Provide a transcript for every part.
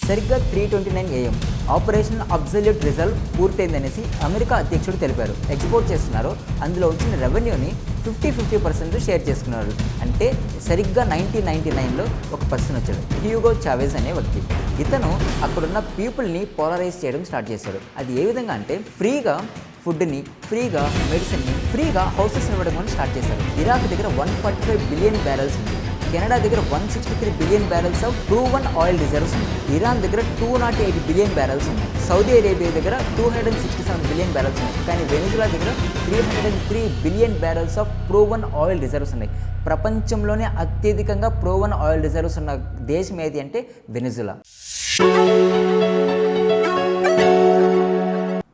సరిగ్గా 3:29 AM operation absolute resolve పూర్తయిందనేసి America అధ్యక్షుడు తెలిపారు. ఎక్స్పోర్ట్ చేస్తున్నారు, అందులో వచ్చిన రెవెన్యూని 50% షేర్ చేసుకున్నారు. అంటే సరిగ్గా 1999లో ఒక పర్సన్ వచ్చాడు, హ్యూగో చావెజ్ అనే వ్యక్తి. ఇతను అక్కడున్న పీపుల్ని పోలరైజ్ చేయడం స్టార్ట్ చేశాడు. అది ఏ విధంగా అంటే ఫ్రీగా ఫుడ్ని, ఫ్రీగా మెడిసిన్ని, ఫ్రీగా హౌసెస్ ఇవ్వడం అని స్టార్ట్ చేశారు. ఇరాక్ దగ్గర 145 బిలియన్ బ్యారెల్స్ ఉంది. కెనడా దగ్గర 163 billion barrels of proven oil reserves ఉన్నాయి. ఇరాన్ దగ్గర 208 బిలియన్ బ్యారెల్స్ ఉన్నాయి. సౌదీ అరేబియా దగ్గర 267 బిలియన్ బ్యారెల్స్ ఉన్నాయి. కానీ వెనిజులా దగ్గర 303 billion barrels of proven oil reserves ఉన్నాయి. ప్రపంచంలోనే అత్యధికంగా ప్రూవన్ ఆయిల్ రిజర్వ్స్ ఉన్న దేశం ఏది అంటే వెనిజులా.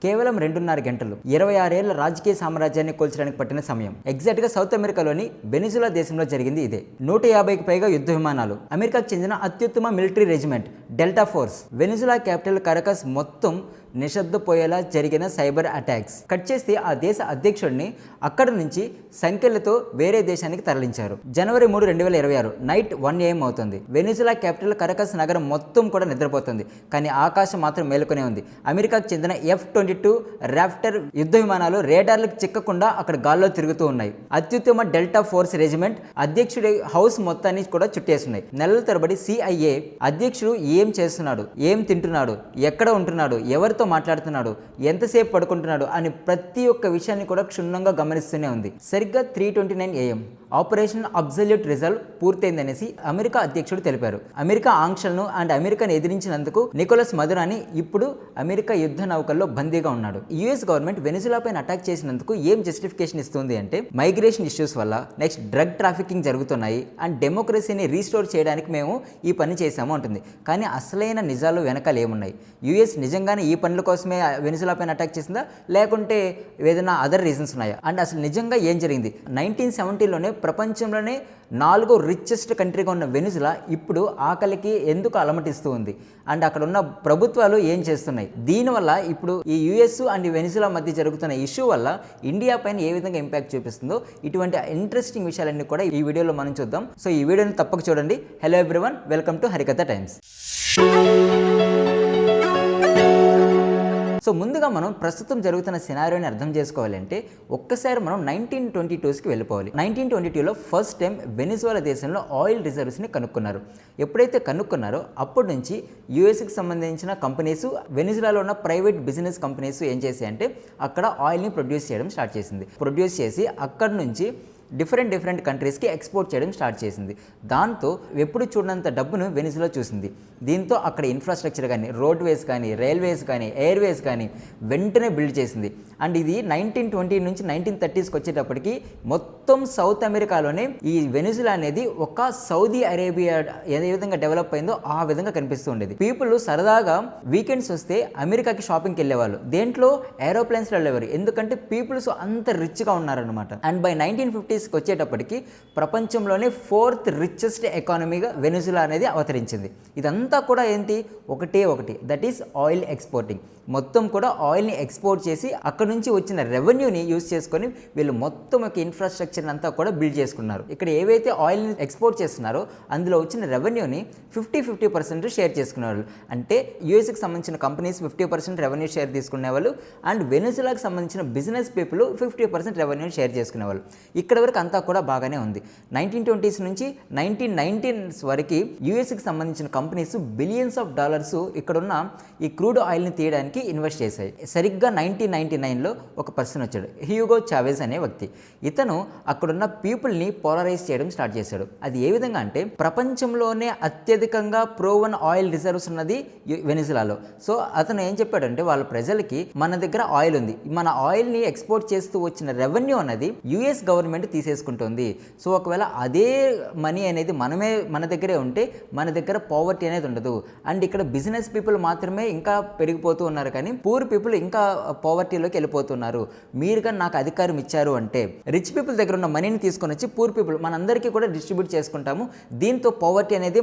కేవలం 2.5 గంటలు 26 ఏళ్ల రాజకీయ సామ్రాజ్యాన్ని కూల్చడానికి పట్టిన సమయం. ఎగ్జాక్ట్గా సౌత్ అమెరికాలోని వెనిజులా దేశంలో జరిగింది ఇదే. 150కి పైగా యుద్ధ విమానాలు, అమెరికాకు చెందిన అత్యుత్తమ military regiment Delta force, Venezuela capital Caracas మొత్తం నిశ్శబ్దపోయేలా జరిగిన సైబర్ అటాక్స్. కట్ చేస్తే ఆ దేశ అధ్యక్షుడిని అక్కడి నుంచి సంఖ్యలతో వేరే దేశానికి తరలించారు. జనవరి 3, 2026 నైట్ 1 AM అవుతుంది. వెనిజులా క్యాపిటల్ కరకస్ నగరం మొత్తం కూడా నిద్రపోతుంది. కానీ ఆకాశం మాత్రం మేలుకొనే ఉంది. అమెరికాకు చెందిన F-22 రాప్టర్ యుద్ధ విమానాలు రేడార్లకు చిక్కకుండా అక్కడ గాల్లో తిరుగుతూ ఉన్నాయి. అత్యుత్తమ డెల్టా ఫోర్స్ రెజిమెంట్ అధ్యక్షుడి హౌస్ మొత్తాన్ని కూడా చుట్టేస్తున్నాయి. నెలల తరబడి CIA అధ్యక్షుడు ఏం చేస్తున్నాడు, ఏం తింటున్నాడు, ఎక్కడ ఉంటున్నాడు, ఎవరితో మాట్లాడుతున్నాడు, ఎంతసేపు పడుకుంటున్నాడు అని ప్రతి ఒక్క విషయాన్ని కూడా క్షుణ్ణంగా గమనిస్తూనే ఉంది. సరిగ్గా 3:29 AM ఆపరేషన్ అబ్సల్యూట్ రిజల్వ్ పూర్తయిందనేసి అమెరికా అధ్యక్షుడు తెలిపారు. అమెరికా ఆంక్షలను అండ్ అమెరికాను ఎదిరించినందుకు నికోలస్ మదురాని ఇప్పుడు అమెరికా యుద్ధ నౌకల్లో బందీగా ఉన్నాడు. యుఎస్ గవర్నమెంట్ వెనిజులా పైన అటాక్ చేసినందుకు ఏం జస్టిఫికేషన్ ఇస్తుంది అంటే మైగ్రేషన్ ఇష్యూస్ వల్ల, నెక్స్ట్ డ్రగ్ ట్రాఫికింగ్ జరుగుతున్నాయి అండ్ డెమోక్రసీని రీస్టోర్ చేయడానికి మేము ఈ పని చేశాము అంటుంది. కానీ అసలైన నిజాలు వెనకాల ఏమున్నాయి? యుఎస్ నిజంగానే ఈ పనుల కోసమే వెనిజులా పైన అటాక్ చేసిందా, లేకుంటే ఏదైనా అదర్ రీజన్స్ ఉన్నాయా? అండ్ అసలు నిజంగా ఏం జరిగింది? 1970లోనే ప్రపంచంలోనే 4వ రిచెస్ట్ కంట్రీగా ఉన్న వెనిజులా ఇప్పుడు ఆకలికి ఎందుకు అలమటిస్తూ ఉంది? అండ్ అక్కడ ఉన్న ప్రభుత్వాలు ఏం చేస్తున్నాయి? దీనివల్ల ఇప్పుడు ఈ యుఎస్ అండ్ వెనిజులా మధ్య జరుగుతున్న ఇష్యూ వల్ల ఇండియా పైన ఏ విధంగా ఇంపాక్ట్ చూపిస్తుందో ఇటువంటి ఇంట్రెస్టింగ్ విషయాలన్నీ కూడా ఈ వీడియోలో మనం చూద్దాం. సో ఈ వీడియోని తప్పక చూడండి. Hello everyone, welcome to Harikatha times. So ముందుగా మనం ప్రస్తుతం జరుగుతున్న సినారియోని అర్థం చేసుకోవాలంటే ఒక్కసారి మనం 1922కి వెళ్ళిపోవాలి. 1922లో ఫస్ట్ టైం వెనిజులా దేశంలో ఆయిల్ రిజర్వ్స్ని కనుక్కున్నారు. ఎప్పుడైతే కనుక్కున్నారో అప్పటి నుంచి యూఎస్కి సంబంధించిన కంపెనీస్, వెనిజులాలో ఉన్న ప్రైవేట్ బిజినెస్ కంపెనీస్ ఏం చేసాయంటే అక్కడ ఆయిల్ని ప్రొడ్యూస్ చేయడం స్టార్ట్ చేసింది. ప్రొడ్యూస్ చేసి అక్కడి నుంచి డిఫరెంట్ కంట్రీస్కి ఎక్స్పోర్ట్ చేయడం స్టార్ట్ చేసింది. దాంతో ఎప్పుడు చూడనంత డబ్బును వెనిజులా చూసింది. దీంతో అక్కడ ఇన్ఫ్రాస్ట్రక్చర్ కానీ, రోడ్వేస్ కానీ, రైల్వేస్ కానీ, ఎయిర్వేస్ కానీ వెంటనే బిల్డ్ చేసింది. అండ్ ఇది 1920 నుంచి 1930స్కి వచ్చేటప్పటికి మొత్తం సౌత్ అమెరికాలోనే ఈ వెనిజులా అనేది ఒక సౌదీ అరేబియా ఏ విధంగా డెవలప్ అయిందో ఆ విధంగా కనిపిస్తూ ఉండేది. పీపుల్ సరదాగా వీకెండ్స్ వస్తే అమెరికాకి షాపింగ్కి వెళ్ళేవాళ్ళు. దేంట్లో? ఏరోప్లేన్స్లో వెళ్ళేవారు. ఎందుకంటే పీపుల్స్ అంత రిచ్గా ఉన్నారనమాట. అండ్ బై 1950కి వచ్చేటప్పటికి ప్రపంచంలోనే 4th రిచెస్ట్ ఎకానమీగా వెనిజులా అనేది అవతరించింది. ఇదంతా కూడా ఏంటి? ఒకటి, దట్ ఈస్ ఆయిల్ ఎక్స్పోర్టింగ్. మొత్తం కూడా ఆయిల్ని ఎక్స్పోర్ట్ చేసి అక్కడ నుంచి వచ్చిన రెవెన్యూని యూజ్ చేసుకొని వీళ్ళు మొత్తం ఒక ఇన్ఫ్రాస్ట్రక్చర్ అంతా కూడా బిల్డ్ చేసుకున్నారు. ఇక్కడ ఏవైతే ఆయిల్ని ఎక్స్పోర్ట్ చేస్తున్నారో అందులో వచ్చిన రెవెన్యూని 50% షేర్ చేసుకునేవాళ్ళు. అంటే యూఎస్కి సంబంధించిన కంపెనీస్ 50% రెవెన్యూ షేర్ తీసుకునేవాళ్ళు అండ్ వెనిజులాకి సంబంధించిన బిజినెస్ పీపుల్ 50% రెవెన్యూ షేర్ చేసుకునేవాళ్ళు. ఇక్కడ వరకు అంతా కూడా బాగానే ఉంది. 1920s నుంచి 1919s వరకు యూఎస్కి సంబంధించిన కంపెనీస్ బిలియన్స్ ఆఫ్ డాలర్స్ ఇక్కడున్న ఈ క్రూడ్ ఆయిల్ని తీయడానికి ఇన్వెస్ట్ చేశాయి. సరిగ్గా 1999లో ఒక పర్సన్ వచ్చాడు, హ్యూగో చావెజ్ అనే వ్యక్తి. ఇతను అక్కడున్న పీపుల్ని పోలరైజ్ చేయడం స్టార్ట్ చేశాడు. అది ఏ విధంగా అంటే ప్రపంచంలోనే అత్యధికంగా ప్రూవన్ ఆయిల్ రిజర్వ్స్ ఉన్నది వెనిజులాలో. సో అతను ఏం చెప్పాడంటే వాళ్ళ ప్రజలకి మన దగ్గర ఆయిల్ ఉంది, మన ఆయిల్ని ఎక్స్పోర్ట్ చేస్తూ వచ్చిన రెవెన్యూ అన్నది యుఎస్ గవర్నమెంట్ తీసేసుకుంటుంది. సో ఒకవేళ అదే మనీ అనేది మన దగ్గరే ఉంటే మన దగ్గర పావర్టీ అనేది ఉండదు. అండ్ ఇక్కడ బిజినెస్ పీపుల్ మాత్రమే ఇంకా పెరిగిపోతూ ఉన్నారు, కానీ పూర్ పీపుల్ ఇంకా పావర్టీలోకి వెళ్ళిపోతున్నారు. మీరు కానీ నాకు అధికారం ఇచ్చారు అంటే రిచ్ పీపుల్ దగ్గర ఉన్న మనీని తీసుకొని వచ్చి పూర్ పీపుల్ మనందరికీ కూడా డిస్ట్రిబ్యూట్ చేసుకుంటాము, దీంతో పావర్టీ అనేది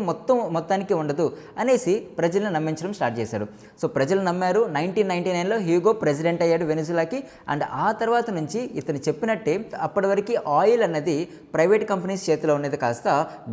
మొత్తానికి ఉండదు అనేసి ప్రజలను నమ్మించడం స్టార్ట్ చేశారు. సో ప్రజలు నమ్మారు. 1999లో హ్యూగో ప్రెసిడెంట్ అయ్యాడు వెనిజులాకి. అండ్ ఆ తర్వాత నుంచి ఇతను చెప్పినట్టే అప్పటి వరకు ఆయిల్ అన్నది ప్రైవేట్ కంపెనీస్ చేతిలో ఉన్నది కాస్త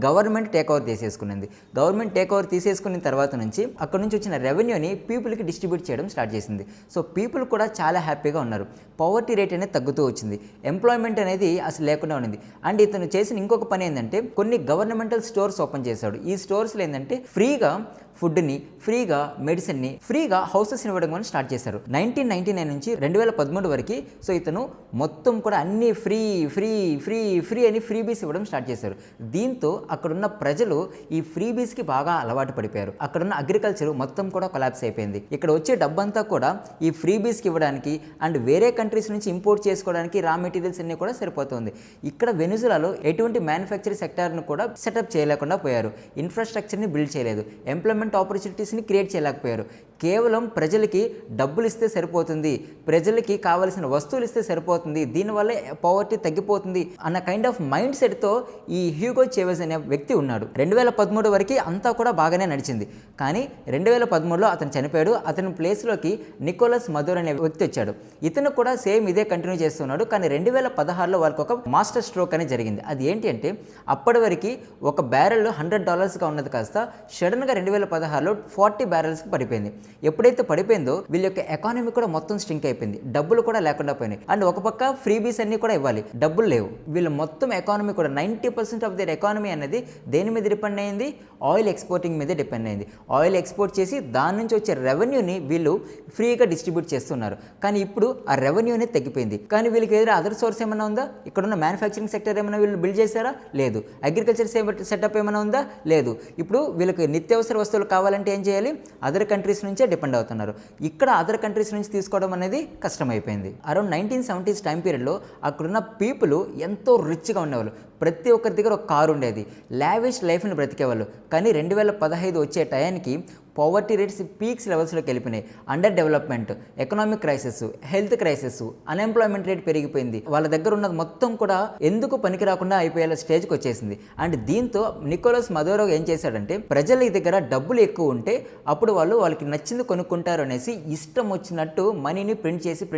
గవర్నమెంట్ టేక్ ఓవర్ తీసేసుకున్నది. గవర్నమెంట్ టేక్ ఓవర్ తీసేసుకున్న తర్వాత నుంచి అక్కడ నుంచి వచ్చిన రెవెన్యూని పీపుల్కి డిస్ట్రిబ్యూట్ చేయడం స్టార్ట్ చేసింది. సో పీపుల్ కూడా చాలా హ్యాపీగా ఉన్నారు. పవర్టీ రేట్ అనేది తగ్గుతూ వచ్చింది. ఎంప్లాయ్మెంట్ అనేది అసలు లేకుండా ఉన్నది. అండ్ ఇతను చేసిన ఇంకొక పని ఏంటంటే కొన్ని గవర్నమెంటల్ స్టోర్స్ ఓపెన్ చేశాడు. ఈ స్టోర్స్లో ఏంటంటే ఫ్రీగా ఫుడ్ని, ఫ్రీగా మెడిసిన్ని, ఫ్రీగా హౌసెస్ని ఇవ్వడం కూడా స్టార్ట్ చేశారు. 1999 నుంచి 2013 వరకు సో ఇతను మొత్తం కూడా అన్ని ఫ్రీ ఫ్రీ ఫ్రీ ఫ్రీ అని ఫ్రీబీస్ ఇవ్వడం స్టార్ట్ చేశారు. దీంతో అక్కడున్న ప్రజలు ఈ ఫ్రీబీస్కి బాగా అలవాటు పడిపోయారు. అక్కడున్న అగ్రికల్చర్ మొత్తం కూడా కొలాప్స్ అయిపోయింది. ఇక్కడ వచ్చే డబ్బంతా కూడా ఈ ఫ్రీబీస్కి ఇవ్వడానికి అండ్ వేరే కంట్రీస్ నుంచి ఇంపోర్ట్ చేసుకోవడానికి రా మెటీరియల్స్ అన్నీ కూడా సరిపోతుంది. ఇక్కడ వెనిజులాలో ఎటువంటి మ్యానుఫ్యాక్చరింగ్ సెక్టార్ను కూడా సెటప్ చేయలేకుండా పోయారు. ఇన్ఫ్రాస్ట్రక్చర్ని బిల్డ్ చేయలేదు. ఎంప్లాయ్మెంట్ ఆపర్చునిటీస్ని క్రియేట్ చేయలేకపోయారు. కేవలం ప్రజలకి డబ్బులు ఇస్తే సరిపోతుంది, ప్రజలకి కావాల్సిన వస్తువులు ఇస్తే సరిపోతుంది, దీనివల్ల పవర్టీ తగ్గిపోతుంది అన్న కైండ్ ఆఫ్ మైండ్ సెట్తో ఈ హ్యూగో చేవెజ్ అనే వ్యక్తి ఉన్నాడు. 2013 వరకు అంతా కూడా బాగానే నడిచింది. కానీ 2013లో అతను చనిపోయాడు. అతని ప్లేస్లోకి నికోలస్ మదూరో అనే వ్యక్తి వచ్చాడు. ఇతను కూడా సేమ్ ఇదే కంటిన్యూ చేస్తున్నాడు. కానీ 2016లో వాళ్ళకి ఒక మాస్టర్ స్ట్రోక్ అనేది జరిగింది. అది ఏంటి అంటే అప్పటి వరకు ఒక బ్యారెల్ $100గా ఉన్నది కాస్త సడన్గా 2016లో 40 బ్యారెల్స్కి పడిపోయింది. ఎప్పుడైతే పడిపోయిందో వీళ్ళ యొక్క ఎకానమీ కూడా మొత్తం స్ట్రింక్ అయిపోయింది. డబ్బులు కూడా లేకుండా పోయినాయి. అండ్ ఒక పక్క ఫ్రీబీస్ అన్ని కూడా ఇవ్వాలి, డబ్బులు లేవు. వీళ్ళ మొత్తం ఎకానమీ కూడా 90% ఆఫ్ దేర్ ఎకానమీ అనేది దేని మీద డిపెండ్ అయింది? ఆయిల్ ఎక్స్పోర్టింగ్ మీద డిపెండ్ అయింది. ఆయిల్ ఎక్స్పోర్ట్ చేసి దాని నుంచి వచ్చే రెవెన్యూని వీళ్ళు ఫ్రీగా డిస్ట్రిబ్యూట్ చేస్తున్నారు. కానీ ఇప్పుడు ఆ రెవెన్యూ అనేది తగ్గిపోయింది. కానీ వీళ్ళకి ఏదైనా అదర్ సోర్స్ ఏమైనా ఉందా? ఇక్కడున్న మ్యానుఫ్యాక్చరింగ్ సెక్టర్ ఏమైనా వీళ్ళు బిల్డ్ చేశారా? లేదు. అగ్రికల్చర్ సెటప్ ఏమైనా ఉందా? లేదు. ఇప్పుడు వీళ్ళకి నిత్యావసర వస్తువులు కావాలంటే ఏం చేయాలి? అదర్ కంట్రీస్ నుంచే డిపెండ్ అవుతున్నారు. ఇక్కడ అదర్ కంట్రీస్ నుంచి తీసుకోవడం అనేది కష్టమైపోయింది. అరౌండ్ 1970s టైం పీరియడ్లో అక్కడున్న పీపుల్ ఎంతో రిచ్గా ఉండేవాళ్ళు. ప్రతి ఒక్కరి దగ్గర ఒక కారు ఉండేది. లావిష్ లైఫ్ని బ్రతికేవాళ్ళు. కానీ 2015 వచ్చే టయానికి పవర్టీ రేట్స్ పీక్స్ లెవెల్స్లోకి వెళ్ళిపోయినాయి. Under development, economic crisis, health crisis, unemployment rate పెరిగిపోయింది. వాళ్ళ దగ్గర ఉన్నది మొత్తం కూడా ఎందుకు పనికి రాకుండా అయిపోయేలా స్టేజ్కి వచ్చేసింది. అండ్ దీంతో నికోలస్ మదూరో ఏం చేశాడంటే ప్రజల దగ్గర డబ్బులు ఎక్కువ ఉంటే అప్పుడు వాళ్ళకి నచ్చింది కొనుక్కుంటారు అనేసి ఇష్టం వచ్చినట్టు మనీని ప్రింట్ చేసి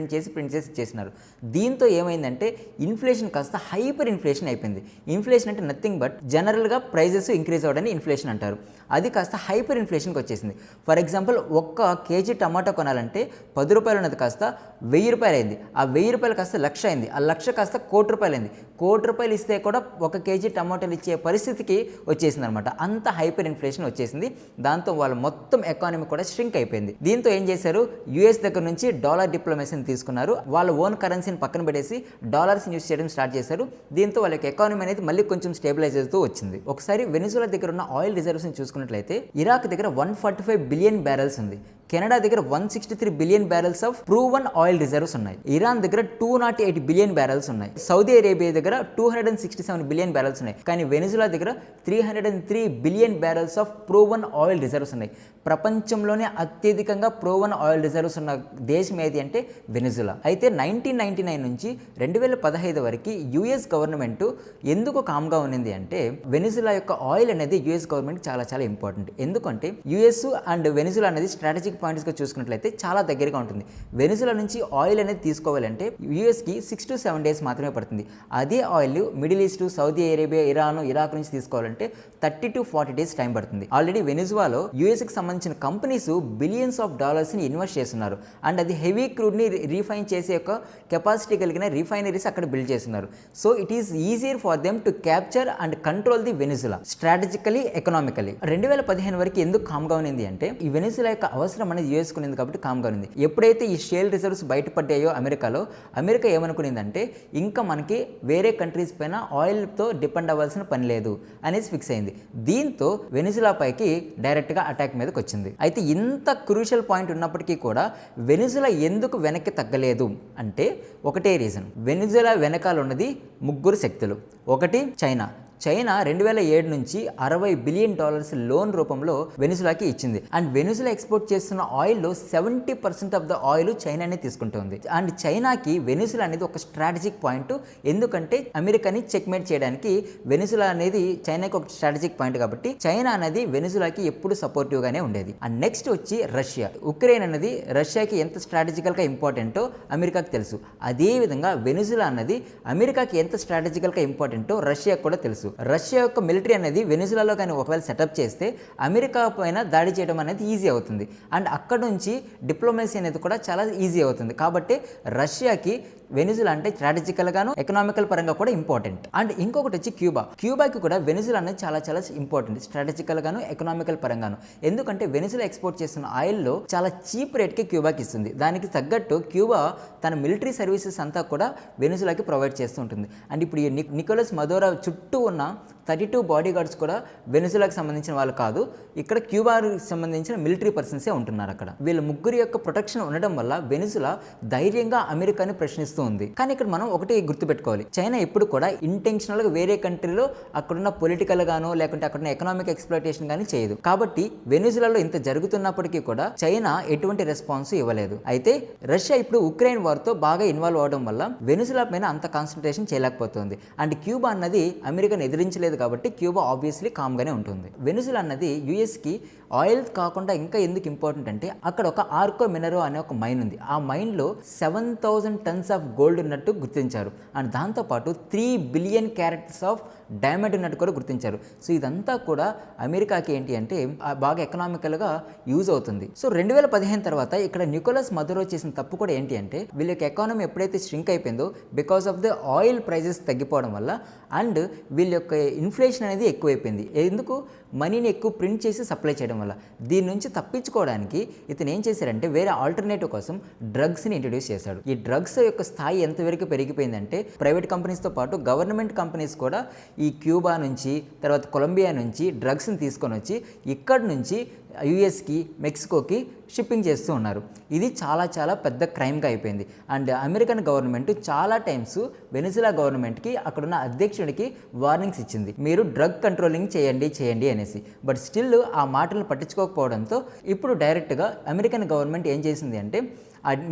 ఇచ్చేసినారు. దీంతో ఏమైందంటే ఇన్ఫ్లేషన్ కాస్త హైపర్ ఇన్ఫ్లేషన్ అయిపోయింది. ఇన్ఫ్లేషన్ అంటే నథింగ్ బట్ జనరల్గా ప్రైజెస్ ఇంక్రీజ్ అవ్వడాన్ని ఇన్ఫ్లేషన్ అంటారు. అది కాస్త హైపర్ ఇన్ఫ్లేషన్కి వచ్చేసింది. ఫర్ ఎగ్జాంపుల్ 1 కేజీ టమాటా కొనాలంటే ₹10 ఉన్నది కాస్త ₹1000 అయింది. ఆ ₹1000 కాస్త ₹1,00,000 అయింది. ఆ ₹1,00,000 కాస్త ₹1,00,00,000 అయింది. ₹1,00,00,000 ఇస్తే కూడా 1 కేజీ టమాటాలు ఇచ్చే పరిస్థితికి వచ్చేసింది అనమాట. అంత హైపర్ ఇన్ఫ్లేషన్ వచ్చేసింది. దాంతో వాళ్ళ మొత్తం ఎకానమీ కూడా స్ట్రింక్ అయిపోయింది. దీంతో ఏం చేశారు? యుఎస్ దగ్గర నుంచి డాలర్ డిప్లొమసీని తీసుకున్నారు. వాళ్ళ ఓన్ కరెన్సీని పక్కన పెట్టేసి డాలర్స్ యూస్ చేయడం స్టార్ట్ చేశారు. దీంతో వాళ్ళ ఎకానమీ అనేది మళ్ళీ కొంచెం స్టేబిలైజ్ అవుతూ వచ్చింది. ఒకసారి వెనిజులా దగ్గర ఉన్న ఆయిల్ రిజర్వ్స్ని చూసుకున్నట్లయితే ఇరాక్ దగ్గర 145 బిలియన్ బ్యారెల్స్ ఉంది. కెనడా దగ్గర 163 billion barrels of proven oil reserves ఉన్నాయి. ఇరాన్ దగ్గర 208 బిలియన్ బ్యారెల్స్ ఉన్నాయి. సౌదీ అరేబియా దగ్గర 267 బిలియన్ బ్యారెల్స్ ఉన్నాయి. కానీ వెనిజులా దగ్గర 303 billion barrels of proven oil reserves ఉన్నాయి. ప్రపంచంలోనే అత్యధికంగా ప్రూవన్ ఆయిల్ రిజర్వ్స్ ఉన్న దేశం ఏది అంటే వెనిజులా. అయితే 1999 నుంచి 2015 వరకు యుఎస్ గవర్నమెంట్ ఎందుకు కామ్గా ఉన్నింది అంటే వెనిజులా యొక్క ఆయిల్ అనేది యుఎస్ గవర్నమెంట్ చాలా చాలా ఇంపార్టెంట్. ఎందుకంటే యుఎస్ అండ్ వెనిజులా అనేది స్ట్రాటజిక్ పాయింట్స్గా చూసుకున్నట్లయితే చాలా దగ్గరగా ఉంటుంది. వెనిజులా నుంచి ఆయిల్ అనేది తీసుకోవాలంటే యూఎస్కి 6 to 7 days మాత్రమే పడుతుంది. అదే oil middle east, Saudi Arabia, Iran, Iraq నుంచి తీసుకోవాలంటే 30 to 40 days టైం పడుతుంది. ఆల్రెడీ వెనిజులాలో యూఎస్కి సంబంధించిన కంపెనీస్ బిలియన్స్ ఆఫ్ డాలర్స్ని ఇన్వెస్ట్ చేస్తున్నారు. అండ్ అది హెవీ క్రూడ్ని రీఫైన్ చేసే ఒక కెపాసిటీ కలిగిన రిఫైనరీస్ అక్కడ బిల్డ్ చేస్తున్నారు. So it is easier for them to capture and control the Venezuela strategically, economically. 2015 వరకు ఎందుకు కామ్గా ఉంది అంటే ఈ వెనిజులా యొక్క అవసరం అనేది యూఎస్కు ఉంది కాబట్టి కామ్గా ఉంది. ఎప్పుడైతే ఈ షేల్ రిజర్వ్స్ బయటపడ్డాయో అమెరికా ఏమనుకునిందంటే ఇంకా మనకి వేరే కంట్రీస్ పైన ఆయిల్తో డిపెండ్ అవ్వాల్సిన పని లేదు అనేసి ఫిక్స్ అయింది. దీంతో వెనిజులా పైకి డైరెక్ట్గా అటాక్ మీదకి వచ్చింది. అయితే ఇంత క్రూషియల్ పాయింట్ ఉన్నప్పటికీ కూడా వెనిజులా ఎందుకు వెనక్కి తగ్గలేదు అంటే ఒకటే రీజన్. వెనిజులా వెనకాల ఉన్నది 3 శక్తులు. ఒకటి చైనా. చైనా 2007 నుంచి $60 బిలియన్ లోన్ రూపంలో వెనిజులాకి ఇచ్చింది. అండ్ వెనిజులా ఎక్స్పోర్ట్ చేస్తున్న ఆయిల్లో 70% ఆఫ్ ద ఆయిల్ చైనానే తీసుకుంటుంది. అండ్ చైనాకి వెనిజులా అనేది ఒక స్ట్రాటజిక్ పాయింట్. ఎందుకంటే అమెరికాని చెక్మేట్ చేయడానికి వెనిజులా అనేది చైనాకి ఒక స్ట్రాటజిక్ పాయింట్ కాబట్టి చైనా అనేది వెనిజులాకి ఎప్పుడు సపోర్టివ్ గానే ఉండేది. అండ్ నెక్స్ట్ వచ్చి రష్యా. ఉక్రెయిన్ అనేది రష్యాకి ఎంత స్ట్రాటజికల్ గా ఇంపార్టెంటో అమెరికాకి తెలుసు. అదే విధంగా వెనిజులా అన్నది అమెరికాకి ఎంత స్ట్రాటజికల్ గా ఇంపార్టెంటో రష్యాకి కూడా తెలుసు. రష్యా యొక్క మిలిటరీ అనేది వెనిజులాలో కానీ ఒకవేళ సెటప్ చేస్తే అమెరికా పైన దాడి చేయడం అనేది ఈజీ అవుతుంది. అండ్ అక్కడ నుంచి డిప్లొమసీ అనేది కూడా చాలా ఈజీ అవుతుంది. కాబట్టి రష్యాకి వెనిజులా అంటే స్ట్రాటజికల్ గాను ఎకనామికల్ పరంగా కూడా ఇంపార్టెంట్. అండ్ ఇంకొకటి వచ్చి క్యూబాకి కూడా వెనిజులా అనేది చాలా చాలా ఇంపార్టెంట్ స్ట్రాటజికల్ గాను ఎకనామికల్ పరంగాను. ఎందుకంటే వెనిజులా ఎక్స్పోర్ట్ చేస్తున్న ఆయిల్లో చాలా చీప్ రేట్కి క్యూబాకి ఇస్తుంది. దానికి తగ్గట్టు క్యూబా తన మిలిటరీ సర్వీసెస్ అంతా కూడా వెనిజులాకి ప్రొవైడ్ చేస్తూ ఉంటుంది. అండ్ ఇప్పుడు ఈ నికోలస్ మదోరా చుట్టూ ఉన్న 32 బాడీ గార్డ్స్ కూడా వెనిజులాకి సంబంధించిన వాళ్ళు కాదు, ఇక్కడ క్యూబాకి సంబంధించిన మిలిటరీ పర్సన్సే ఉంటున్నారు అక్కడ. వీళ్ళ ముగ్గురు యొక్క ప్రొటెక్షన్ ఉండడం వల్ల వెనిజులా ధైర్యంగా అమెరికాని ప్రశ్నిస్తూ ఉంది. కానీ ఇక్కడ మనం ఒకటి గుర్తుపెట్టుకోవాలి, చైనా ఎప్పుడు కూడా ఇంటెన్షనల్ గా వేరే కంట్రీలో అక్కడున్న పొలిటికల్ గాను లేకుంటే అక్కడున్న ఎకనామిక్ ఎక్స్ప్లాయిటేషన్ గానీ చేయదు. కాబట్టి వెనిజులాలో ఇంత జరుగుతున్నప్పటికీ కూడా చైనా ఎటువంటి రెస్పాన్స్ ఇవ్వలేదు. అయితే రష్యా ఇప్పుడు ఉక్రెయిన్ వార్తో బాగా ఇన్వాల్వ్ అవడం వల్ల వెనిజులా పైన అంత కాన్సన్ట్రేషన్ చేయలేకపోతుంది. అండ్ క్యూబా అన్నది అమెరికాను ఎదిరించలేదు కాబట్టి క్యూబా ఆబ్వియస్లీ కామ్ గానే ఉంటుంది. వెనిజులా అన్నది యుఎస్ కి ఆయిల్ కాకుండా ఇంకా ఎందుకు ఇంపార్టెంట్ అంటే అక్కడ ఒక ఆర్కో మినరో అనే ఒక మైన్ ఉంది. ఆ మైన్ లో 7,000 టన్స్ ఆఫ్ గోల్డ్ ఉన్నట్టు గుర్తించారు. అండ్ దాంతోపాటు 3 బిలియన్ క్యారెట్స్ ఆఫ్ డైమండ్ ఉన్నట్టు కూడా గుర్తించారు. సో ఇదంతా కూడా అమెరికాకి ఏంటి అంటే బాగా ఎకనామికల్గా యూజ్ అవుతుంది. సో 2015 తర్వాత ఇక్కడ నికోలస్ మదురో చేసిన తప్పు కూడా ఏంటి అంటే వీళ్ళ యొక్క ఎకానమీ ఎప్పుడైతే ష్రింక్ అయిపోయిందో because of the oil prices తగ్గిపోవడం వల్ల అండ్ వీళ్ళ యొక్క ఇన్ఫ్లేషన్ అనేది ఎక్కువైపోయింది. ఎందుకు? మనీని ఎక్కువ ప్రింట్ చేసి సప్లై చేయడం వల్ల. దీని నుంచి తప్పించుకోవడానికి ఇతను ఏం చేశారంటే వేరే ఆల్టర్నేటివ్ కోసం డ్రగ్స్ని ఇంట్రడ్యూస్ చేశాడు. ఈ డ్రగ్స్ యొక్క స్థాయి ఎంతవరకు పెరిగిపోయిందంటే ప్రైవేట్ కంపెనీస్తో పాటు గవర్నమెంట్ కంపెనీస్ కూడా ఈ క్యూబా నుంచి తర్వాత కొలంబియా నుంచి డ్రగ్స్ని తీసుకొని వచ్చి ఇక్కడ నుంచి యుఎస్కి మెక్సికోకి షిప్పింగ్ చేస్తూ ఉన్నారు. ఇది చాలా చాలా పెద్ద క్రైమ్గా అయిపోయింది. అండ్ అమెరికన్ గవర్నమెంట్ చాలా టైమ్స్ వెనిజులా గవర్నమెంట్కి అక్కడున్న అధ్యక్షుడికి వార్నింగ్స్ ఇచ్చింది, మీరు డ్రగ్ కంట్రోలింగ్ చేయండి అనేసి. బట్ స్టిల్ ఆ మాటలను పట్టించుకోకపోవడంతో ఇప్పుడు డైరెక్ట్గా అమెరికన్ గవర్నమెంట్ ఏం చేసింది అంటే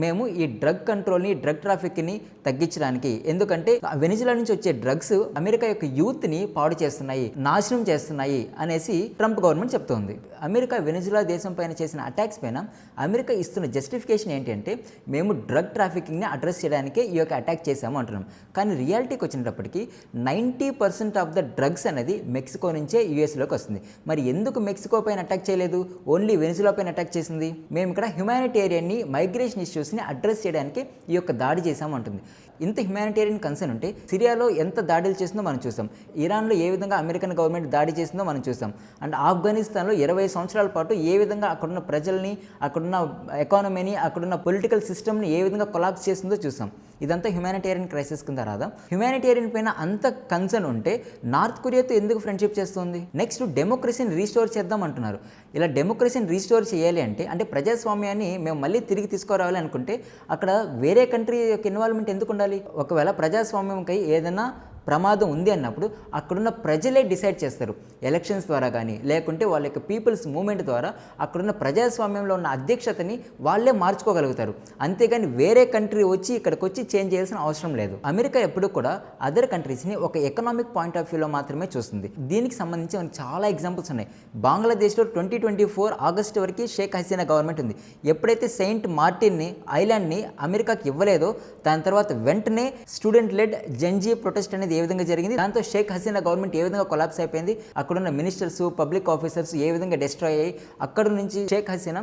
మేము ఈ డ్రగ్ కంట్రోల్ని డ్రగ్ ట్రాఫిక్ని తగ్గించడానికి, ఎందుకంటే వెనిజులా నుంచి వచ్చే డ్రగ్స్ అమెరికా యొక్క యూత్ని పాడు చేస్తున్నాయి, నాశనం చేస్తున్నాయి అనేసి ట్రంప్ గవర్నమెంట్ చెప్తోంది. అమెరికా వెనిజులా దేశం పైన చేసిన అటాక్స్ పైన అమెరికా ఇస్తున్న జస్టిఫికేషన్ ఏంటి అంటే మేము డ్రగ్ ట్రాఫికింగ్ని అడ్రస్ చేయడానికే ఈ యొక్క అటాక్ చేసాము అంటున్నాం. కానీ రియాలిటీకి వచ్చినప్పటికీ 90% ఆఫ్ ద డ్రగ్స్ అనేది మెక్సికో నుంచే యూఎస్లోకి వస్తుంది. మరి ఎందుకు మెక్సికో పైన అటాక్ చేయలేదు, ఓన్లీ వెనిజులా పైన అటాక్ చేసింది? మేము ఇక్కడ హ్యుమానిటేరియన్ని మైగ్రేషన్ ఇష్యూస్ని అడ్రస్ చేయడానికి ఈ యొక్క దాడి చేశామంటుంది. ఇంత హ్యుమానిటేరియన్ కన్సర్న్ ఉంటే సిరియాలో ఎంత దాడులు చేసిందో మనం చూసాం, ఇరాన్లో ఏ విధంగా అమెరికన్ గవర్నమెంట్ దాడి చేసిందో మనం చూసాం, అండ్ ఆఫ్ఘనిస్తాన్లో 20 సంవత్సరాల పాటు ఏ విధంగా అక్కడున్న ప్రజల్ని, అక్కడున్న ఎకానమీని, అక్కడున్న పొలిటికల్ సిస్టమ్ని ఏ విధంగా కొలాప్స్ చేసిందో చూసాం. ఇదంతా హ్యుమానిటేరియన్ క్రైసిస్ కింద రాదా? హ్యుమానిటేరియన్ పైన అంత కన్సర్న్ ఉంటే నార్త్ కొరియాతో ఎందుకు ఫ్రెండ్షిప్ చేస్తుంది? నెక్స్ట్ డెమోక్రసీని రీస్టోర్ చేద్దాం అంటున్నారు. ఇలా డెమోక్రసీని రీస్టోర్ చేయాలి అంటే ప్రజాస్వామ్యాన్ని మేము మళ్ళీ తిరిగి తీసుకురావాలి అనుకుంటే అక్కడ వేరే కంట్రీ యొక్క ఇన్వాల్వ్మెంట్ ఎందుకు ఉండాలి? ఒకవేళ ప్రజాస్వామ్యంకై ఏదైనా ప్రమాదం ఉంది అన్నప్పుడు అక్కడున్న ప్రజలే డిసైడ్ చేస్తారు, ఎలక్షన్స్ ద్వారా కానీ లేకుంటే వాళ్ళ యొక్క పీపుల్స్ మూవ్మెంట్ ద్వారా అక్కడున్న ప్రజాస్వామ్యంలో ఉన్న అధ్యక్షతని వాళ్ళే మార్చుకోగలుగుతారు. అంతేగాని వేరే కంట్రీ వచ్చి ఇక్కడికి వచ్చి చేంజ్ చేయాల్సిన అవసరం లేదు. అమెరికా ఎప్పుడు కూడా అదర్ కంట్రీస్ని ఒక ఎకనామిక్ పాయింట్ ఆఫ్ వ్యూలో మాత్రమే చూస్తుంది. దీనికి సంబంధించి మనకి చాలా ఎగ్జాంపుల్స్ ఉన్నాయి. బంగ్లాదేశ్లో 2024 ఆగస్టు వరకు షేక్ హసీనా గవర్నమెంట్ ఉంది. ఎప్పుడైతే సెయింట్ మార్టిన్ని ఐలాండ్ని అమెరికాకి ఇవ్వలేదో దాని తర్వాత వెంటనే స్టూడెంట్ లెడ్ జెన్జీ ప్రొటెస్ట్ అనేది ఏ విధంగా జరిగింది, దాంతో షేక్ హసీనా గవర్నమెంట్ ఏ విధంగా కొలాప్స్ అయిపోయింది, అక్కడున్న మినిస్టర్స్, పబ్లిక్ ఆఫీసర్స్ ఏ విధంగా డిస్ట్రాయ్ అయ్యి అక్కడ నుంచి షేక్ హసీనా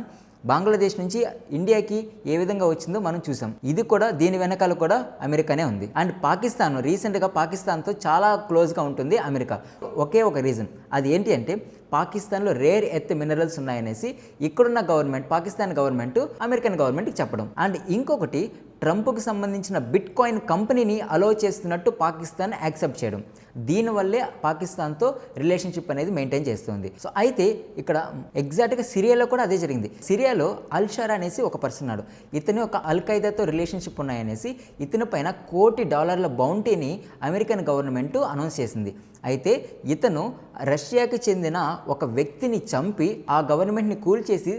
బంగ్లాదేశ్ నుంచి ఇండియాకి ఏ విధంగా వచ్చిందో మనం చూసాం. ఇది కూడా దీని వెనకాల కూడా అమెరికానే ఉంది. అండ్ పాకిస్తాన్ రీసెంట్గా పాకిస్తాన్తో చాలా క్లోజ్గా ఉంటుంది అమెరికా. ఒకే ఒక రీజన్, అది ఏంటి అంటే పాకిస్తాన్లో రేర్ ఎర్త్ మినరల్స్ ఉన్నాయనేసి ఇక్కడున్న గవర్నమెంట్, పాకిస్తాన్ గవర్నమెంట్ అమెరికన్ గవర్నమెంట్కి చెప్పడం. అండ్ ఇంకొకటి ట్రంప్కి సంబంధించిన బిట్ కాయిన్ కంపెనీని అలో చేస్తున్నట్టు పాకిస్తాన్ యాక్సెప్ట్ చేయడం. దీనివల్లే పాకిస్తాన్తో రిలేషన్షిప్ అనేది మెయింటైన్ చేస్తుంది. సో అయితే ఇక్కడ ఎగ్జాక్ట్గా సిరియాలో కూడా అదే జరిగింది. సిరియాలో అల్-షరా అనేసి ఒక పర్సన్ ఉన్నాడు. ఇతని ఒక అల్-ఖైదాతో రిలేషన్షిప్ ఉన్నాయనేసి ఇతని పైన $1 కోటి బౌంటీని అమెరికన్ గవర్నమెంట్ అనౌన్స్ చేసింది. అయితే ఇతను రష్యాకి చెందిన ఒక వ్యక్తిని చంపి ఆ గవర్నమెంట్ని కూల్చేసి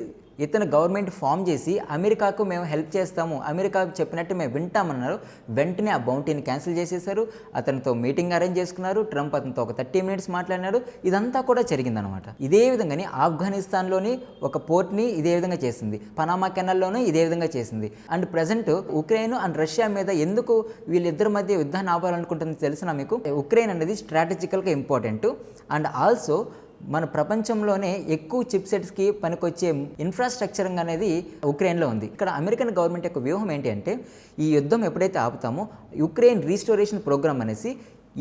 ఇతను గవర్నమెంట్ ఫామ్ చేసి అమెరికాకు మేము హెల్ప్ చేస్తాము, అమెరికాకు చెప్పినట్టు మేము వింటామన్నారు. వెంటనే ఆ బౌంటీని క్యాన్సిల్ చేసేశారు. అతనితో మీటింగ్ అరేంజ్ చేసుకున్నారు. ట్రంప్ అతనితో ఒక 30 మినిట్స్ మాట్లాడినాడు. ఇదంతా కూడా జరిగిందనమాట. ఇదే విధంగానే ఆఫ్ఘనిస్తాన్లోని ఒక పోర్ట్ని ఇదే విధంగా చేసింది, పనామా కెనాల్లోనూ ఇదే విధంగా చేసింది. And present Ukraine and Russia మీద ఎందుకు వీళ్ళిద్దరి మధ్య యుద్ధాన్ని ఆపాలనుకుంటుంది తెలిసిన మీకు? ఉక్రెయిన్ అనేది స్ట్రాటజికల్గా ఇంపార్టెంట్ అండ్ ఆల్సో మన ప్రపంచంలోనే ఎక్కువ చిప్సెట్స్కి పనికొచ్చే ఇన్ఫ్రాస్ట్రక్చరింగ్ అనేది ఉక్రెయిన్లో ఉంది. ఇక్కడ అమెరికన్ గవర్నమెంట్ యొక్క వ్యూహం ఏంటి అంటే, ఈ యుద్ధం ఎప్పుడైతే ఆపుతామో యుక్రెయిన్ రీస్టోరేషన్ ప్రోగ్రామ్ అనేసి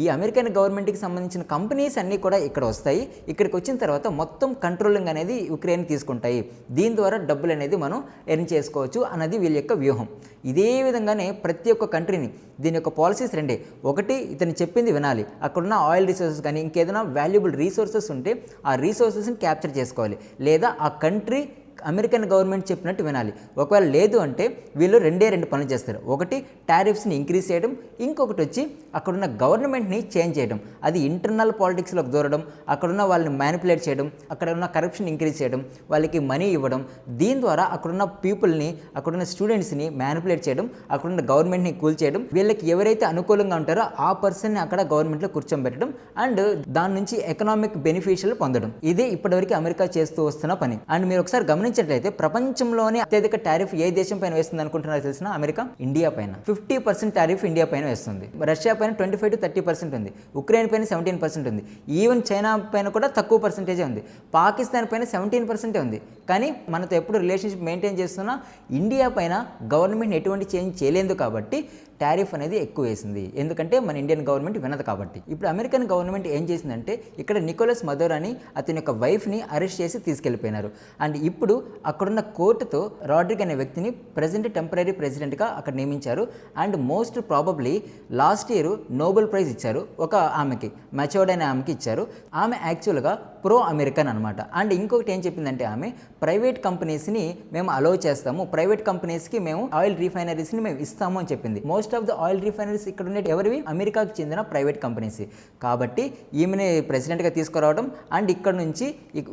ఈ అమెరికన్ గవర్నమెంట్కి సంబంధించిన కంపెనీస్ అన్నీ కూడా ఇక్కడ వస్తాయి. ఇక్కడికి వచ్చిన తర్వాత మొత్తం కంట్రోలింగ్ అనేది ఉక్రెయిన్ తీసుకుంటాయి. దీని ద్వారా డబ్బులు అనేది మనం ఎర్న్ చేసుకోవచ్చు అన్నది వీళ్ళ యొక్క వ్యూహం. ఇదే విధంగానే ప్రతి ఒక్క కంట్రీని దీని యొక్క పాలసీస్ రెండే. ఒకటి, ఇతను చెప్పింది వినాలి. అక్కడున్న ఆయిల్ రిసోర్సెస్ కానీ ఇంకేదైనా వాల్యుబుల్ రీసోర్సెస్ ఉంటే ఆ రీసోర్సెస్ని క్యాప్చర్ చేసుకోవాలి, లేదా ఆ కంట్రీ అమెరికన్ గవర్నమెంట్ చెప్పినట్టు వినాలి. ఒకవేళ లేదు అంటే వీళ్ళు రెండు పనులు చేస్తారు. ఒకటి, టారిఫ్స్ని ఇంక్రీజ్ చేయడం, ఇంకొకటి వచ్చి అక్కడున్న గవర్నమెంట్ని చేంజ్ చేయడం. అది ఇంటర్నల్ పాలిటిక్స్లోకి దూరడం, అక్కడున్న వాళ్ళని మ్యానిపులేట్ చేయడం, అక్కడ ఉన్న కరప్షన్ ఇంక్రీజ్ చేయడం, వాళ్ళకి మనీ ఇవ్వడం. దీని ద్వారా అక్కడున్న పీపుల్ని, అక్కడున్న స్టూడెంట్స్ని మ్యానిపులేట్ చేయడం, అక్కడున్న గవర్నమెంట్ని కూల్ చేయడం. వీళ్ళకి ఎవరైతే అనుకూలంగా ఉంటారో ఆ పర్సన్ని అక్కడ గవర్నమెంట్లో కూర్చోబెట్టడం అండ్ దాని నుంచి ఎకనామిక్ బెనిఫిషియల్ పొందడం. ఇదే ఇప్పటివరకు అమెరికా చేస్తూ వస్తున్న పని. అండ్ మీరు ఒకసారి గమనించినట్లయితే ప్రపంచంలోనే అత్యధిక టారిఫ్ ఏ దేశం పైన వేస్తుంది అనుకుంటున్నారో తెలిసిన? అమెరికా. ఇండియా పైన 50% టారిఫ్ ఇండియా పైన వేస్తుంది. రష్యా పైన 25 to 30% ఉంది. ఉక్రెయిన్ పైన 17% ఉంది. ఈవెన్ చైనా పైన కూడా తక్కువ పర్సెంటేజే ఉంది. పాకిస్తాన్ పైన 17% ఉంది. కానీ మనతో ఎప్పుడు రిలేషన్షిప్ మెయింటైన్ చేస్తున్నా ఇండియా పైన గవర్నమెంట్ ఎటువంటి చేంజ్ చేయలేదు కాబట్టి టారిఫ్ అనేది ఎక్కువ వేసింది. ఎందుకంటే మన ఇండియన్ గవర్నమెంట్ వినదు కాబట్టి. ఇప్పుడు అమెరికన్ గవర్నమెంట్ ఏం చేసిందంటే ఇక్కడ నికోలస్ మదోరో అని అతని యొక్క వైఫ్ని అరెస్ట్ చేసి తీసుకెళ్ళిపోయినారు. అండ్ ఇప్పుడు అక్కడున్న కోర్టుతో రాడ్రిక్ అనే వ్యక్తిని ప్రెజెంట్ టెంపరీ ప్రెసిడెంట్గా అక్కడ నియమించారు. And most probably last year Nobel prize ఇచ్చారు ఒక ఆమెకి, మెచోర్డ్ అనే ఆమెకి ఇచ్చారు. ఆమె యాక్చువల్గా ప్రో అమెరికన్ అనమాట. అండ్ ఇంకొకటి ఏం చెప్పిందంటే ఆమె, ప్రైవేట్ కంపెనీస్ని మేము అలౌ చేస్తాము, ప్రైవేట్ కంపెనీస్కి మేము ఆయిల్ రిఫైనరీస్ని మేము ఇస్తాము అని చెప్పింది. Most of the oil refineries ఇక్కడ ఉండే ఎవరివి? అమెరికాకి చెందిన ప్రైవేట్ కంపెనీస్. కాబట్టి ఈమెని ప్రెసిడెంట్గా తీసుకురావడం అండ్ ఇక్కడ నుంచి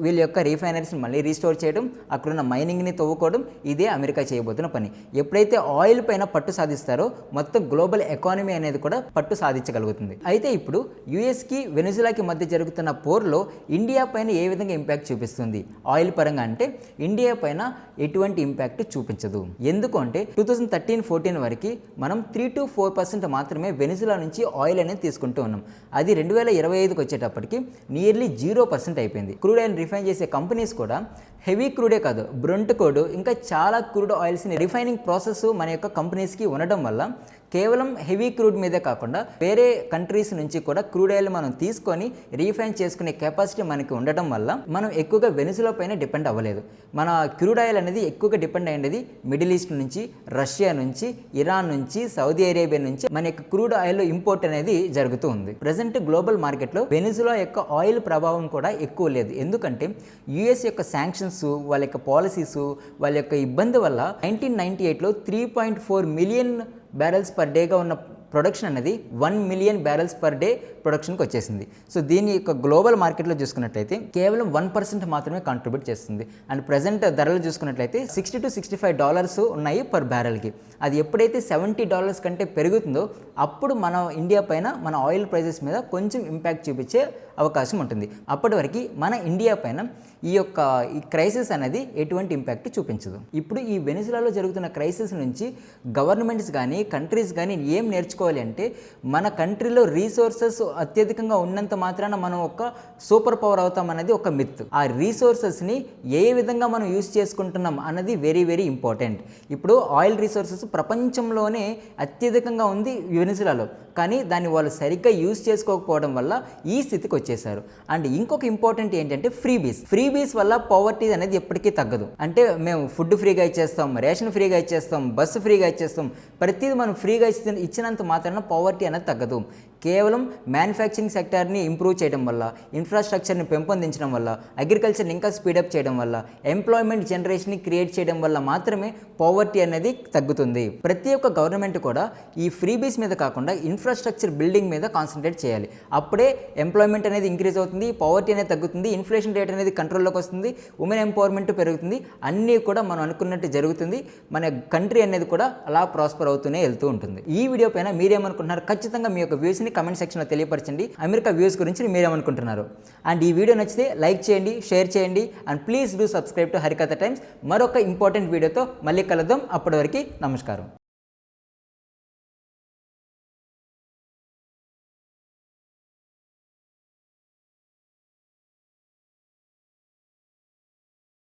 వీళ్ళ యొక్క రిఫైనరీస్ని మళ్ళీ రీస్టోర్ చేయడం, అక్కడున్న మైనింగ్ని తవ్వుకోవడం, ఇదే అమెరికా చేయబోతున్న పని. ఎప్పుడైతే ఆయిల్ పైన పట్టు సాధిస్తారో మొత్తం గ్లోబల్ ఎకానమీ అనేది కూడా పట్టు సాధించగలుగుతుంది. అయితే ఇప్పుడు యుఎస్కి వెనిజులాకి మధ్య జరుగుతున్న పోర్లో ఇండియా పైన ఏ విధంగా ఇంపాక్ట్ చూపిస్తుంది ఆయిల్ పరంగా అంటే, ఇండియా పైన ఎటువంటి ఇంపాక్ట్ చూపించదు. ఎందుకు అంటే 2013-14 వరకు మనం 3 to 4% మాత్రమే వెనిజులా నుంచి ఆయిల్ అనేది తీసుకుంటూ ఉన్నాం. అది 2025కి వచ్చేటప్పటికి నియర్లీ 0% అయిపోయింది. క్రూడ్ ఆయిల్ రిఫైన్ చేసే కంపెనీస్ కూడా హెవీ క్రూడే కాదు, బ్రొంట్ క్రూడ్ ఇంకా చాలా క్రూడ్ ఆయిల్స్ని రిఫైనింగ్ ప్రాసెస్ మన యొక్క కంపెనీస్కి ఉండడం వల్ల కేవలం హెవీ క్రూడ్ మీదే కాకుండా వేరే కంట్రీస్ నుంచి కూడా క్రూడ్ ఆయిల్ మనం తీసుకొని రీఫైన్ చేసుకునే కెపాసిటీ మనకి ఉండడం వల్ల మనం ఎక్కువగా వెనిజులా పైన డిపెండ్ అవ్వలేదు. మన క్రూడ్ ఆయిల్ అనేది ఎక్కువగా డిపెండ్ అయ్యేది మిడిల్ ఈస్ట్ నుంచి, రష్యా నుంచి, ఇరాన్ నుంచి, సౌదీ అరేబియా నుంచి మన యొక్క క్రూడ్ ఆయిల్ ఇంపోర్ట్ అనేది జరుగుతూ ఉంది. ప్రజెంట్ గ్లోబల్ మార్కెట్లో వెనిజులా యొక్క ఆయిల్ ప్రభావం కూడా ఎక్కువ లేదు. ఎందుకంటే యుఎస్ యొక్క శాంక్షన్స్, వాళ్ళ యొక్క పాలసీస్, వాళ్ళ యొక్క ఇబ్బంది వల్ల 1998లో 3.4 మిలియన్ బ్యారెల్స్ పర్ డేగా ఉన్న ప్రొడక్షన్ అనేది 1 మిలియన్ బ్యారెల్స్ పర్ డే ప్రొడక్షన్కి వచ్చేసింది. సో దీని యొక్క గ్లోబల్ మార్కెట్లో చూసుకున్నట్లయితే కేవలం 1% మాత్రమే కాంట్రిబ్యూట్ చేస్తుంది. అండ్ ప్రజెంట్ ధరలు చూసుకున్నట్లయితే $60 to $65 ఉన్నాయి పర్ బ్యారెల్కి. అది ఎప్పుడైతే $70 కంటే పెరుగుతుందో అప్పుడు మన ఇండియా పైన మన ఆయిల్ ప్రైజెస్ మీద కొంచెం ఇంపాక్ట్ చూపించే అవకాశం ఉంటుంది. అప్పటి వరకు మన ఇండియా పైన ఈ క్రైసిస్ అనేది ఎటువంటి ఇంపాక్ట్ చూపించదు. ఇప్పుడు ఈ వెనిజులాలో జరుగుతున్న క్రైసిస్ నుంచి గవర్నమెంట్స్ కానీ కంట్రీస్ కానీ ఏం నేర్చుకోవాలి అంటే, మన కంట్రీలో రీసోర్సెస్ అత్యధికంగా ఉన్నంత మాత్రాన మనం ఒక సూపర్ పవర్ అవుతాం అనేది ఒక మిత్. ఆ రీసోర్సెస్ని ఏ విధంగా మనం యూజ్ చేసుకుంటున్నాం అన్నది వెరీ వెరీ ఇంపార్టెంట్. ఇప్పుడు ఆయిల్ రీసోర్సెస్ ప్రపంచంలోనే అత్యధికంగా ఉంది వెనిజులాలో, కానీ దాన్ని వాళ్ళు సరిగ్గా యూజ్ చేసుకోకపోవడం వల్ల ఈ స్థితికి వచ్చేసారు. అండ్ ఇంకొక ఇంపార్టెంట్ ఏంటంటే ఫ్రీబీస్ వల్ల పవర్టీ అనేది ఎప్పటికీ తగ్గదు. అంటే మేము ఫుడ్ ఫ్రీగా ఇచ్చేస్తాం, రేషన్ ఫ్రీగా ఇచ్చేస్తాం, బస్సు ఫ్రీగా ఇచ్చేస్తాం, ప్రతిదీ మనం ఫ్రీగా ఇచ్చినంత మాత్రాన పవర్టీ అనేది తగ్గదు. కేవలం మ్యానుఫ్యాక్చరింగ్ సెక్టార్ని ఇంప్రూవ్ చేయడం వల్ల, ఇన్ఫ్రాస్ట్రక్చర్ని పెంపొందించడం వల్ల, అగ్రికల్చర్ని ఇంకా స్పీడప్ చేయడం వల్ల, ఎంప్లాయ్మెంట్ జనరేషన్ని క్రియేట్ చేయడం వల్ల మాత్రమే పావర్టీ అనేది తగ్గుతుంది. ప్రతి ఒక్క గవర్నమెంట్ కూడా ఈ ఫ్రీబీస్ మీద కాకుండా ఇన్ఫ్రాస్ట్రక్చర్ బిల్డింగ్ మీద కాన్సన్ట్రేట్ చేయాలి. అప్పుడే ఎంప్లాయ్మెంట్ అనేది ఇంక్రీజ్ అవుతుంది, పావర్టీ అనేది తగ్గుతుంది, ఇన్ఫ్లేషన్ రేట్ అనేది కంట్రోల్లోకి వస్తుంది, ఉమెన్ ఎంపవర్మెంట్ పెరుగుతుంది. అన్నీ కూడా మనం అనుకున్నట్టు జరుగుతుంది. మన కంట్రీ అనేది కూడా అలా ప్రాస్పర్ అవుతూనే వెళ్తూ ఉంటుంది. ఈ వీడియో పైన మీరేమనుకుంటున్నారు? ఖచ్చితంగా మీ యొక్క వ్యూస్ని కమెంట్ సెక్షన్లో తెలియపరచండి. అమెరికా వ్యూస్ గురించి మీరేమనుకుంటున్నారు? అండ్ ఈ వీడియో నచ్చితే లైక్ చేయండి, షేర్ చేయండి, and please do subscribe to Harikatha times. మరొక ఇంపార్టెంట్ వీడియోతో మళ్ళీ కలుద్దాం. అప్పటి వరకు నమస్కారం.